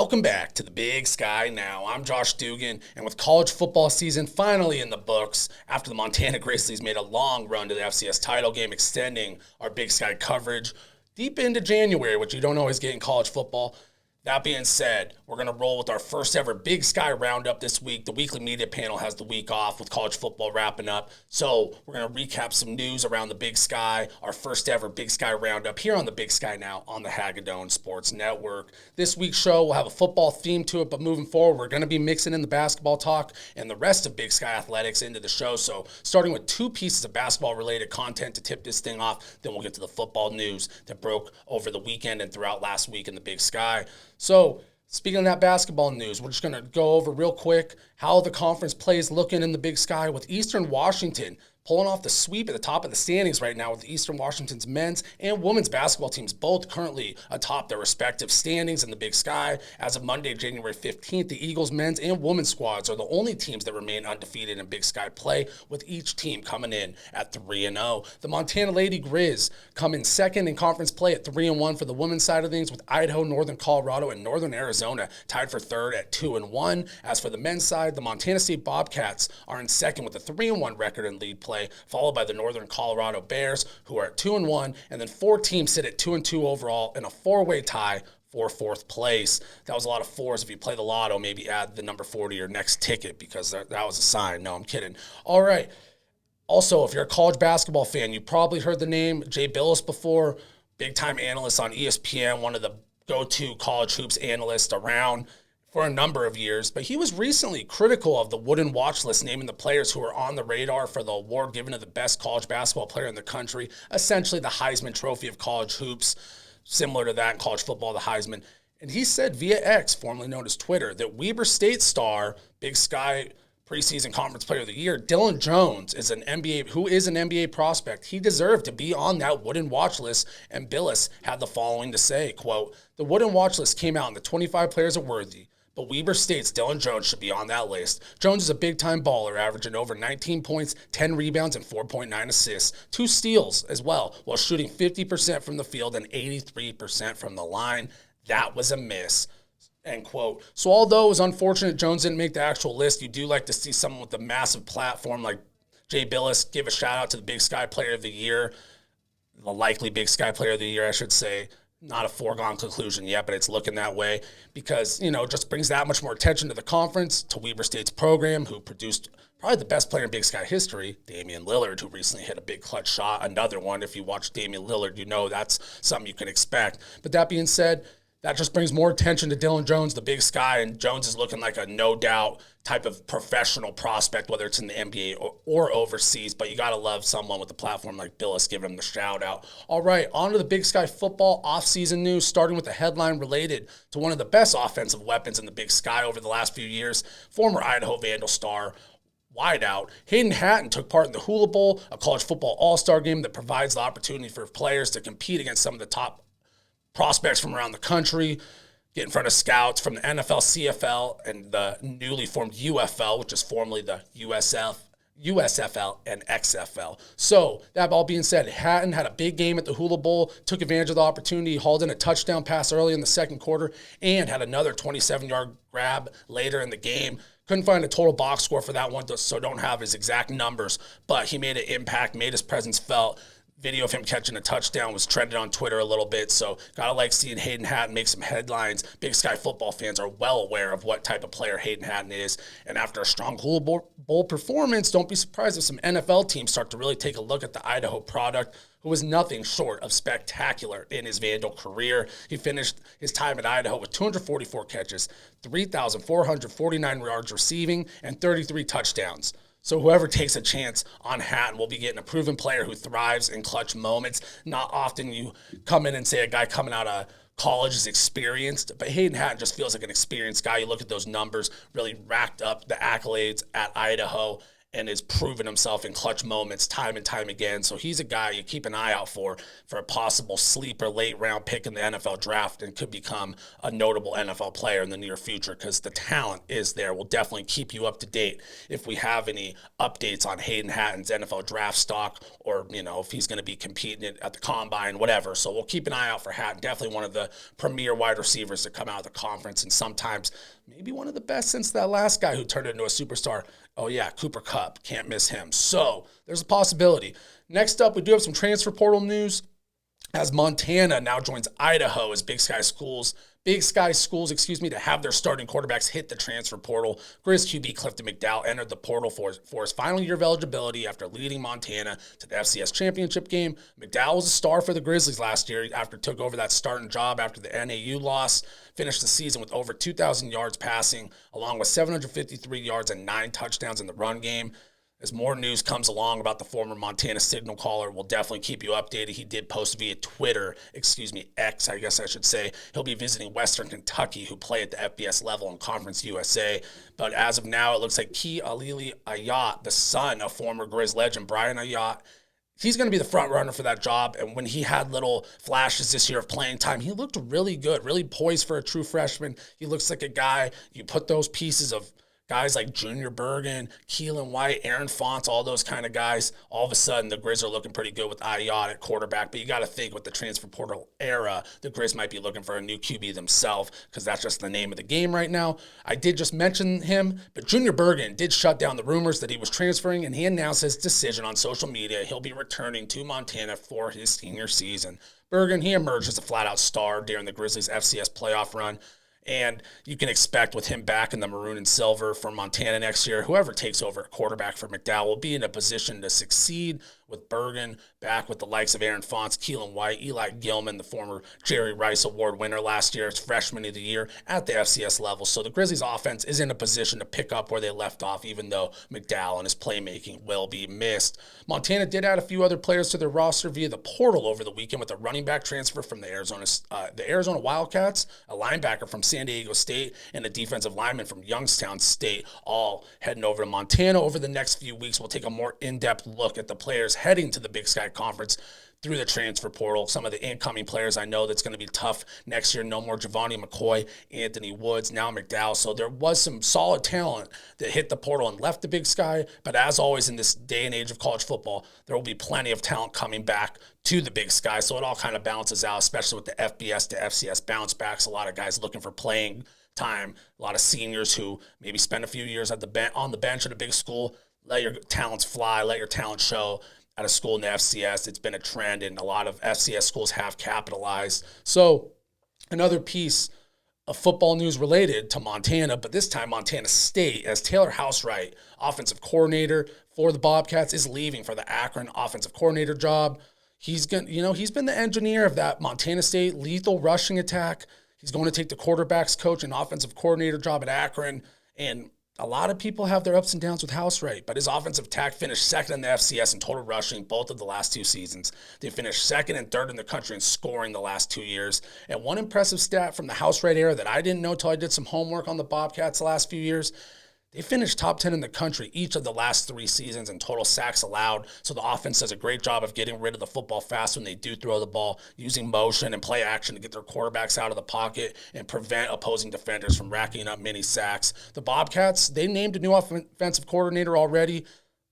Welcome back to the Big Sky Now. I'm Josh Dugan, and with college football season finally in the books, after the Montana Grizzlies made a long run to the FCS title game, extending our Big Sky coverage deep into January, which you don't always get in college football. That being said, we're going to roll with our first ever Big Sky Roundup this week. The weekly media panel has the week off with college football wrapping up. So we're going to recap some news around the Big Sky, our first ever Big Sky Roundup here on the Big Sky Now on the Hagadone Sports Network. This week's show will have a football theme to it, but moving forward, we're going to be mixing in the basketball talk and the rest of Big Sky Athletics into the show. So starting with two pieces of basketball-related content to tip this thing off, then we'll get to the football news that broke over the weekend and throughout last week in the Big Sky. So, speaking of that basketball news, we're just going to go over real quick how the conference play is looking in the Big Sky with Eastern Washington pulling off the sweep at the top of the standings right now with Eastern Washington's men's and women's basketball teams both currently atop their respective standings in the Big Sky. As of Monday, January 15th, the Eagles men's and women's squads are the only teams that remain undefeated in Big Sky play, with each team coming in at 3-0. The Montana Lady Grizz come in second in conference play at 3-1 for the women's side of things, with Idaho, Northern Colorado, and Northern Arizona tied for third at 2-1. As for the men's side, the Montana State Bobcats are in second with a 3-1 record in league play, followed by the Northern Colorado Bears, who are at 2-1, and then four teams sit at 2-2 overall in a four-way tie for fourth place. That was a lot of fours. If you play the lotto, maybe add the number 4 to your next ticket, because that was a sign. No, I'm kidding. All right. Also, if you're a college basketball fan, you probably heard the name Jay Bilas before, big-time analyst on ESPN, one of the go-to college hoops analysts around for a number of years, but he was recently critical of the Wooden Watch List, naming the players who are on the radar for the award given to the best college basketball player in the country, essentially the Heisman Trophy of college hoops, similar to that in college football, the Heisman. And he said via X, formerly known as Twitter, that Weber State star, Big Sky preseason conference player of the year, Dillon Jones, is an NBA prospect. He deserved to be on that Wooden Watch List, and Bilas had the following to say, quote, "The Wooden Watch List came out and the 25 players are worthy, but Weber states Dillon Jones should be on that list. Jones is a big-time baller, averaging over 19 points, 10 rebounds, and 4.9 assists. 2 steals as well, while shooting 50% from the field and 83% from the line. That was a miss." End quote. So although it was unfortunate Jones didn't make the actual list, you do like to see someone with a massive platform like Jay Bilas give a shout-out to the Big Sky Player of the Year, the likely Big Sky Player of the Year, I should say. Not a foregone conclusion yet, but it's looking that way because, it just brings that much more attention to the conference, to Weber State's program, who produced probably the best player in Big Sky history, Damian Lillard, who recently hit a big clutch shot. Another one, if you watch Damian Lillard, you know that's something you can expect. But that being said, that just brings more attention to Dillon Jones, the Big Sky, and Jones is looking like a no-doubt type of professional prospect, whether it's in the NBA or overseas, but you got to love someone with a platform like Bilas giving him the shout-out. All right, on to the Big Sky football offseason news, starting with a headline related to one of the best offensive weapons in the Big Sky over the last few years, former Idaho Vandal star, wideout Hayden Hatton took part in the Hula Bowl, a college football all-star game that provides the opportunity for players to compete against some of the top prospects from around the country, get in front of scouts from the NFL, CFL, and the newly formed UFL, which is formerly the USFL, and XFL. So, that all being said, Hatton had a big game at the Hula Bowl, took advantage of the opportunity, hauled in a touchdown pass early in the second quarter, and had another 27-yard grab later in the game. Couldn't find a total box score for that one, so don't have his exact numbers, but he made an impact, made his presence felt. Video of him catching a touchdown was trending on Twitter a little bit, so gotta like seeing Hayden Hatton make some headlines. Big Sky football fans are well aware of what type of player Hayden Hatton is, and after a strong Hula Bowl performance, don't be surprised if some NFL teams start to really take a look at the Idaho product, who was nothing short of spectacular in his Vandal career. He finished his time at Idaho with 244 catches, 3,449 yards receiving, and 33 touchdowns. So whoever takes a chance on Hatton will be getting a proven player who thrives in clutch moments. Not often you come in and say a guy coming out of college is experienced, but Hayden Hatton just feels like an experienced guy. You look at those numbers, really racked up the accolades at Idaho, and has proven himself in clutch moments time and time again. So he's a guy you keep an eye out for a possible sleeper late round pick in the NFL draft and could become a notable NFL player in the near future because the talent is there. We'll definitely keep you up to date if we have any updates on Hayden Hatton's NFL draft stock or, if he's going to be competing at the combine, whatever. So we'll keep an eye out for Hatton. Definitely one of the premier wide receivers to come out of the conference and sometimes maybe one of the best since that last guy who turned into a superstar. Oh, yeah, Cooper Kupp. Can't miss him. So there's a possibility. Next up, we do have some transfer portal news as Montana now joins Idaho as Big Sky Schools, to have their starting quarterbacks hit the transfer portal. Grizz QB Clifton McDowell entered the portal for his final year of eligibility after leading Montana to the FCS championship game. McDowell was a star for the Grizzlies last year after took over that starting job after the NAU loss. Finished the season with over 2,000 yards passing, along with 753 yards and 9 touchdowns in the run game. As more news comes along about the former Montana signal caller, we'll definitely keep you updated. He did post via X, I guess I should say. He'll be visiting Western Kentucky, who play at the FBS level in Conference USA. But as of now, it looks like Ki Alili Ayat, the son of former Grizz legend Brian Ayat, he's going to be the front runner for that job. And when he had little flashes this year of playing time, he looked really good, really poised for a true freshman. He looks like a guy, you put those pieces of guys like Junior Bergen, Keelan White, Aaron Fonts, all those kind of guys, all of a sudden the Grizz are looking pretty good with Ayat at quarterback. But you got to think with the transfer portal era, the Grizz might be looking for a new QB themselves because that's just the name of the game right now. I did just mention him, but Junior Bergen did shut down the rumors that he was transferring, and he announced his decision on social media. He'll be returning to Montana for his senior season. Bergen, he emerged as a flat-out star during the Grizzlies' FCS playoff run. And you can expect with him back in the maroon and silver for Montana next year, whoever takes over at quarterback for McDowell will be in a position to succeed with Bergen back with the likes of Aaron Fonts, Keelan White, Eli Gilman, the former Jerry Rice Award winner last year, as freshman of the year at the FCS level. So the Grizzlies offense is in a position to pick up where they left off, even though McDowell and his playmaking will be missed. Montana did add a few other players to their roster via the portal over the weekend with a running back transfer from the Arizona Wildcats, a linebacker from San Diego State, and a defensive lineman from Youngstown State, all heading over to Montana. Over the next few weeks, we'll take a more in-depth look at the players heading to the Big Sky Conference through the transfer portal. Some of the incoming players I know that's going to be tough next year. No more Giovanni McCoy, Anthony Woods, now McDowell. So there was some solid talent that hit the portal and left the Big Sky. But as always in this day and age of college football, there will be plenty of talent coming back to the Big Sky. So it all kind of balances out, especially with the FBS to FCS bounce backs. A lot of guys looking for playing time. A lot of seniors who maybe spend a few years on the bench at a big school. Let your talents fly. Let your talent show at a school in the FCS. It's been a trend, and a lot of FCS schools have capitalized. So another piece of football news related to Montana, but this time Montana State, as Taylor Housewright, offensive coordinator for the Bobcats, is leaving for the Akron offensive coordinator job. He's been the engineer of that Montana State lethal rushing attack. He's going to take the quarterback's coach and offensive coordinator job at Akron, and a lot of people have their ups and downs with Housewright, but his offensive attack finished second in the FCS in total rushing both of the last 2 seasons. They finished second and third in the country in scoring the last 2 years. And one impressive stat from the Housewright era that I didn't know till I did some homework on the Bobcats the last few years, they finished top 10 in the country each of the last 3 seasons in total sacks allowed. So the offense does a great job of getting rid of the football fast when they do throw the ball, using motion and play action to get their quarterbacks out of the pocket and prevent opposing defenders from racking up many sacks. The Bobcats, they named a new offensive coordinator already.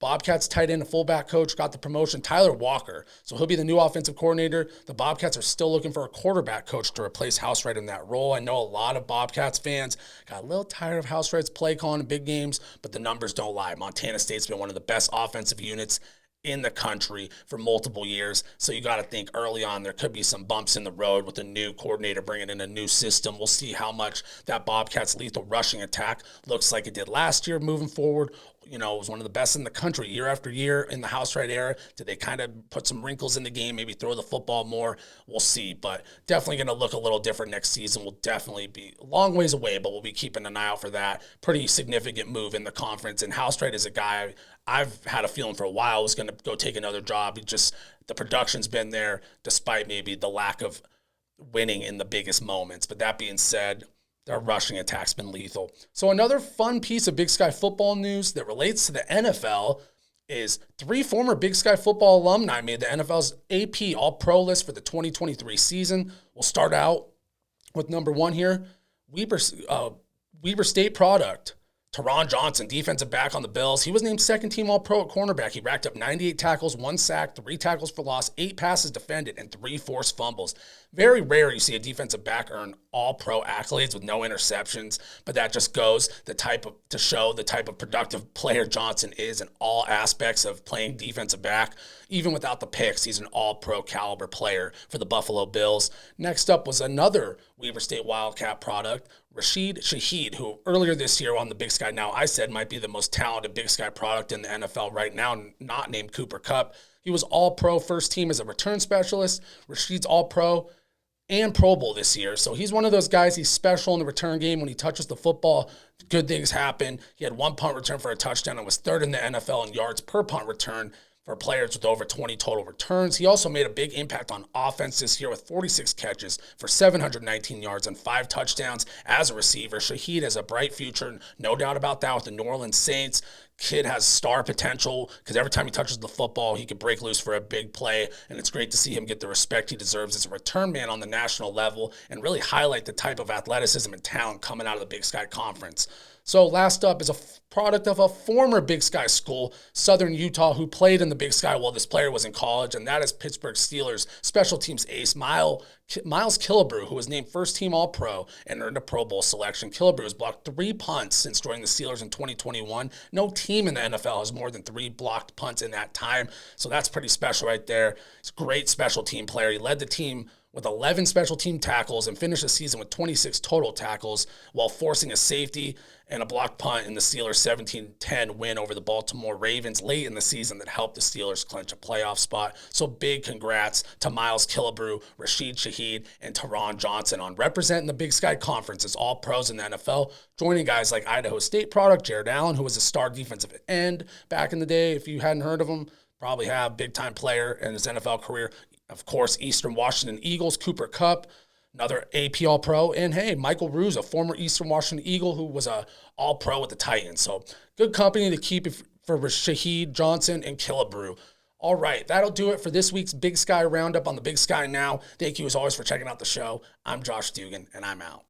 Bobcats tight end and fullback coach got the promotion, Tyler Walker. So he'll be the new offensive coordinator. The Bobcats are still looking for a quarterback coach to replace Housewright in that role. I know a lot of Bobcats fans got a little tired of Housewright's play calling in big games, but the numbers don't lie. Montana State's been one of the best offensive units in the country for multiple years. So you got to think early on there could be some bumps in the road with a new coordinator bringing in a new system. We'll see how much that Bobcats lethal rushing attack looks like it did last year moving forward. It was one of the best in the country year after year in the Housewright era. Did they kind of put some wrinkles in the game, maybe throw the football more? We'll see, but definitely going to look a little different next season. Will definitely be a long ways away, but we'll be keeping an eye out for that. Pretty significant move in the conference, and Housewright is a guy I've had a feeling for a while was going to go take another job. The production's been there despite maybe the lack of winning in the biggest moments. But that being said, Their rushing attack's been lethal. So another fun piece of Big Sky football news that relates to the NFL is 3 former Big Sky football alumni made the NFL's AP All-Pro list for the 2023 season. We'll start out with number 1 here, Weber State product, Teron Johnson, defensive back on the Bills. He was named second-team All-Pro at cornerback. He racked up 98 tackles, 1 sack, 3 tackles for loss, 8 passes defended, and 3 forced fumbles. Very rare you see a defensive back earn All-Pro accolades with no interceptions, but that just goes to show the type of productive player Johnson is in all aspects of playing defensive back. Even without the picks, he's an All-Pro caliber player for the Buffalo Bills. Next up was another Weber State Wildcat product, Rashid Shaheed, who earlier this year on the Big Sky Now I said might be the most talented Big Sky product in the NFL right now, not named Cooper Kupp. He was All-Pro first team as a return specialist. Rashid's All-Pro and Pro Bowl this year. So he's one of those guys, he's special in the return game. When he touches the football, good things happen. He had 1 punt return for a touchdown and was 3rd in the NFL in yards per punt return for players with over 20 total returns. He also made a big impact on offense this year with 46 catches for 719 yards and 5 touchdowns as a receiver. Shaheed has a bright future, no doubt about that, with the New Orleans Saints. Kid has star potential because every time he touches the football, he could break loose for a big play, and it's great to see him get the respect he deserves as a return man on the national level and really highlight the type of athleticism and talent coming out of the Big Sky Conference. So last up is a product of a former Big Sky school, Southern Utah, who played in the Big Sky while this player was in college, and that is Pittsburgh Steelers special teams ace Miles Killebrew, who was named first-team All-Pro and earned a Pro Bowl selection. Killebrew has blocked 3 punts since joining the Steelers in 2021. No team in the NFL has more than 3 blocked punts in that time, so that's pretty special right there. He's a great special team player. He led the team with 11 special team tackles and finished the season with 26 total tackles while forcing a safety and a blocked punt in the Steelers' 17-10 win over the Baltimore Ravens late in the season that helped the Steelers clinch a playoff spot. So big congrats to Miles Killebrew, Rashid Shaheed, and Teron Johnson on representing the Big Sky Conference as All-Pros in the NFL, joining guys like Idaho State product Jared Allen, who was a star defensive end back in the day. If you hadn't heard of him, probably have big-time player in his NFL career. Of course, Eastern Washington Eagles, Cooper Kupp, another AP All-Pro, and hey, Michael Ruse, a former Eastern Washington Eagle who was a All-Pro with the Titans. So good company to keep for Shaheed, Johnson, and Killebrew. All right, that'll do it for this week's Big Sky Roundup on the Big Sky Now. Thank you as always for checking out the show. I'm Josh Dugan, and I'm out.